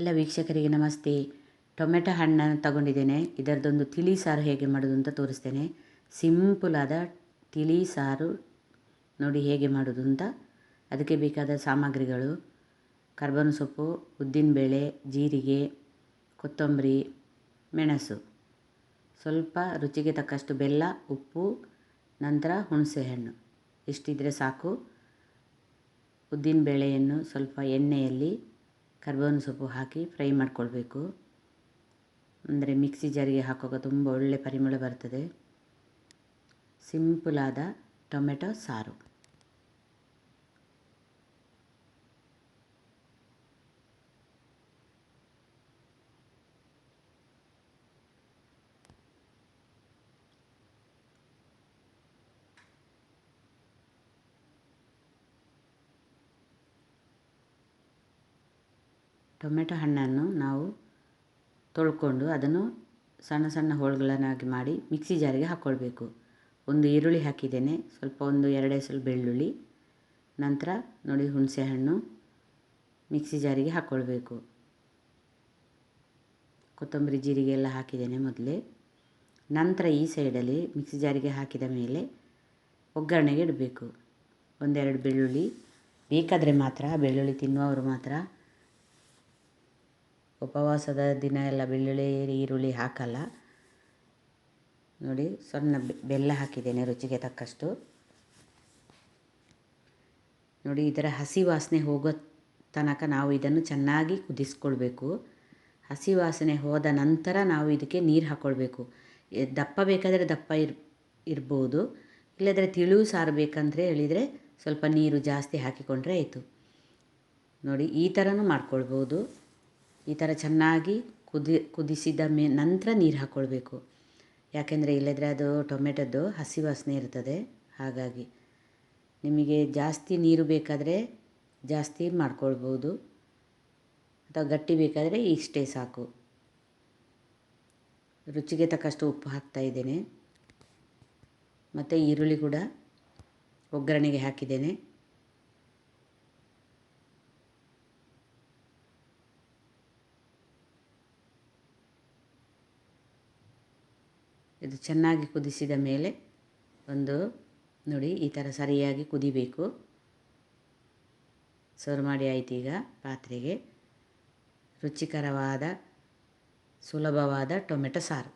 ಎಲ್ಲ ವೀಕ್ಷಕರಿಗೆ ನಮಸ್ತೆ. ಟೊಮೆಟೊ ಹಣ್ಣನ್ನು ತಗೊಂಡಿದ್ದೇನೆ. ಇದರದೊಂದು ತಿಳಿ ಸಾರು ಹೇಗೆ ಮಾಡೋದು ಅಂತ ತೋರಿಸ್ತೇನೆ. ಸಿಂಪಲಾದ ತಿಳಿ ಸಾರು ನೋಡಿ ಹೇಗೆ ಮಾಡೋದು ಅಂತ. ಅದಕ್ಕೆ ಬೇಕಾದ ಸಾಮಗ್ರಿಗಳು: ಕರ್ಬೇವಿನ ಸೊಪ್ಪು, ಉದ್ದಿನಬೇಳೆ, ಜೀರಿಗೆ, ಕೊತ್ತಂಬರಿ, ಮೆಣಸು, ಸ್ವಲ್ಪ ರುಚಿಗೆ ತಕ್ಕಷ್ಟು ಬೆಲ್ಲ, ಉಪ್ಪು, ನಂತರ ಹುಣಸೆಹಣ್ಣು. ಇಷ್ಟಿದ್ರೆ ಸಾಕು. ಉದ್ದಿನಬೇಳೆಯನ್ನು ಸ್ವಲ್ಪ ಎಣ್ಣೆಯಲ್ಲಿ ಕರ್ಬೇವಿನ ಸೊಪ್ಪು ಹಾಕಿ ಫ್ರೈ ಮಾಡಿಕೊಳ್ಬೇಕು. ಅಂದರೆ ಮಿಕ್ಸಿ ಜಾರಿಗೆ ಹಾಕುವಾಗ ತುಂಬ ಒಳ್ಳೆ ಪರಿಮಳ ಬರ್ತದೆ. ಸಿಂಪಲಾದ ಟೊಮೆಟೊ ಸಾರು. ಟೊಮೆಟೊ ಹಣ್ಣನ್ನು ನಾವು ತೊಳ್ಕೊಂಡು ಅದನ್ನು ಸಣ್ಣ ಸಣ್ಣ ಹೋಳುಗಳನ್ನಾಗಿ ಮಾಡಿ ಮಿಕ್ಸಿ ಜಾರಿಗೆ ಹಾಕ್ಕೊಳ್ಬೇಕು. ಒಂದು ಈರುಳ್ಳಿ ಹಾಕಿದ್ದೇನೆ, ಸ್ವಲ್ಪ ಒಂದು 2 ಎಸಳು ಬೆಳ್ಳುಳ್ಳಿ, ನಂತರ ನೋಡಿ ಹುಣಸೆಹಣ್ಣು ಮಿಕ್ಸಿ ಜಾರಿಗೆ ಹಾಕ್ಕೊಳ್ಬೇಕು. ಕೊತ್ತಂಬರಿ, ಜೀರಿಗೆ ಎಲ್ಲ ಹಾಕಿದ್ದೇನೆ ಮೊದಲೇ. ನಂತರ ಈ ಸೈಡಲ್ಲಿ ಮಿಕ್ಸಿ ಜಾರಿಗೆ ಹಾಕಿದ ಮೇಲೆ ಒಗ್ಗರಣೆಗೆ ಇಡಬೇಕು. 1-2 ಬೆಳ್ಳುಳ್ಳಿ, ಬೇಕಾದರೆ ಮಾತ್ರ, ಬೆಳ್ಳುಳ್ಳಿ ತಿನ್ನುವವರು ಮಾತ್ರ. ಉಪವಾಸದ ದಿನ ಎಲ್ಲ ಬೆಳ್ಳುಳ್ಳಿ ಈರುಳ್ಳಿ ಹಾಕಲ್ಲ. ನೋಡಿ ಸಣ್ಣ ಬೆಲ್ಲ ಹಾಕಿದ್ದೇನೆ ರುಚಿಗೆ ತಕ್ಕಷ್ಟು. ನೋಡಿ ಇದರ ಹಸಿ ವಾಸನೆ ಹೋಗೋ ತನಕ ನಾವು ಇದನ್ನು ಚೆನ್ನಾಗಿ ಕುದಿಸ್ಕೊಳ್ಬೇಕು. ಹಸಿ ವಾಸನೆ ಹೋದ ನಂತರ ನಾವು ಇದಕ್ಕೆ ನೀರು ಹಾಕ್ಕೊಳ್ಬೇಕು. ದಪ್ಪ ಬೇಕಾದರೆ ದಪ್ಪ ಇರ್ಬೋದು, ಇಲ್ಲದ್ರೆ ತಿಳಿವು ಸಾರು ಬೇಕಂದರೆ ಹೇಳಿದರೆ ಸ್ವಲ್ಪ ನೀರು ಜಾಸ್ತಿ ಹಾಕಿಕೊಂಡ್ರೆ ಆಯಿತು. ನೋಡಿ ಈ ಥರನೂ ಮಾಡ್ಕೊಳ್ಬೋದು. ಈ ಥರ ಚೆನ್ನಾಗಿ ಕುದಿಸಿದ ನಂತರ ನೀರು ಹಾಕ್ಕೊಳ್ಬೇಕು. ಯಾಕೆಂದರೆ ಇಲ್ಲದ್ರೆ ಅದು ಟೊಮೆಟೊದ್ದು ಹಸಿ ವಾಸನೆ ಇರ್ತದೆ. ಹಾಗಾಗಿ ನಿಮಗೆ ಜಾಸ್ತಿ ನೀರು ಬೇಕಾದರೆ ಜಾಸ್ತಿ ಮಾಡ್ಕೊಳ್ಬೋದು, ಅಥವಾ ಗಟ್ಟಿ ಬೇಕಾದರೆ ಇಷ್ಟೇ ಸಾಕು. ರುಚಿಗೆ ತಕ್ಕಷ್ಟು ಉಪ್ಪು ಹಾಕ್ತಾ ಇದ್ದೇನೆ. ಮತ್ತು ಈರುಳ್ಳಿ ಕೂಡ ಒಗ್ಗರಣೆಗೆ ಹಾಕಿದ್ದೇನೆ. ಇದು ಚೆನ್ನಾಗಿ ಕುದಿಸಿದ ಮೇಲೆ ನೋಡಿ ಈ ಥರ ಸರಿಯಾಗಿ ಕುದಿಬೇಕು. ಸರ್ವ್ ಮಾಡಿ ಆಯ್ತು. ಈಗ ಪಾತ್ರೆಗೆ ರುಚಿಕರವಾದ ಸುಲಭವಾದ ಟೊಮೆಟೊ ಸಾರು.